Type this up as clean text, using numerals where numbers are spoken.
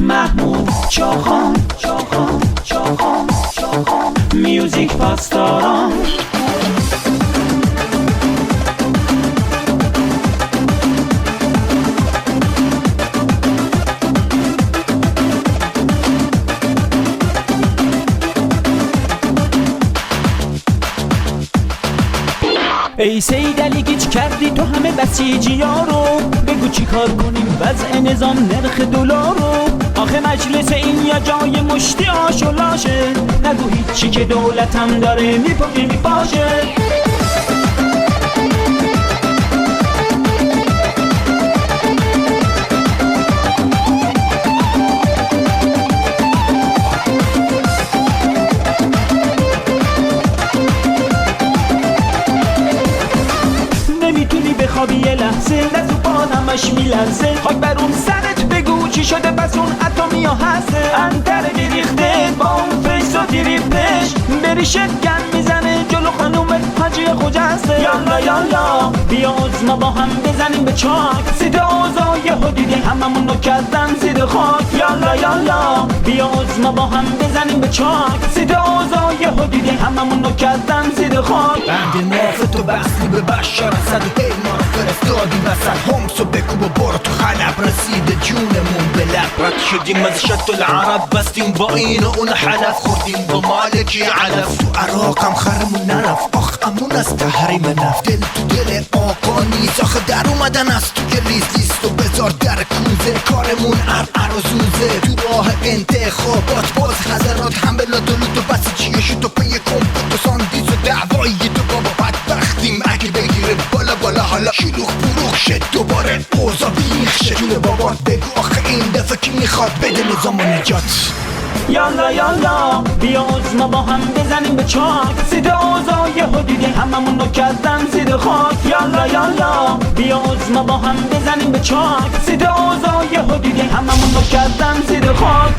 محمود چاخان میوزیک پاسداران. ای سید علی گیج کردی تو همه بسیجی ها رو، بگو چی کار کنیم وضع نظام نرخ دلار رو. آخه مجلس این یا جای مشتی آش و لاشه، نگو هیچی که دولتم داره میپاشه. بخوابی یه لحظه نزوبان همش میلرزه، خاک بر اون سرت بگو چی شده بس اون اتمی ها هسته. انتر بیریخته با اون فیس و دیریبش، بری شکن میزنه جلو خانوم حاجی خجسته. یالا یالا بیا ما با هم بزنیم به چاک، سید اوزای حدودی هممون رو کردن زیر خاک. یالا یالا بیا ما با هم بزنیم به چاک، سید اوزای حدودی هممون رو کردن زیر خاک. بعد نافت و بحثی به بشار اسد و ما رو فرستادی وسط همسو بکوب و برو تو خلب، رسیده جونمون به لب. رد شدیم از شط العرب، بستیم با این و اون حلف، خوردیم با مالکی علف. تو عراقم خرمون نرفت، آخ امون از تحریم نفت. دل تو دل آقا نیست، آخه در اومدن از تو که لیست و بذار در کوزه. کارمون ارعر و زوزه تو راه انتخابات، باز حضرات حملات و لوت و بسیجیشو تو پی کمپوت و ساندیز و دعوایی تو بابا بدبختیم. اگه بگیره بالا حالا شلوغ بروغ شد دوباره اوضاع بیخ شد. جون بابات بگو آخه این دفعه کی میخواد بده نظام و نجات. یالا یالا بیا ما با هم بزنیم به چاک، سید اوزای حدودی هممون رو کردن زیر خاک. یالا یالا بیا ما با هم بزنیم به چاک، سید اوزای حدودی هممون رو کردن زیر خاک.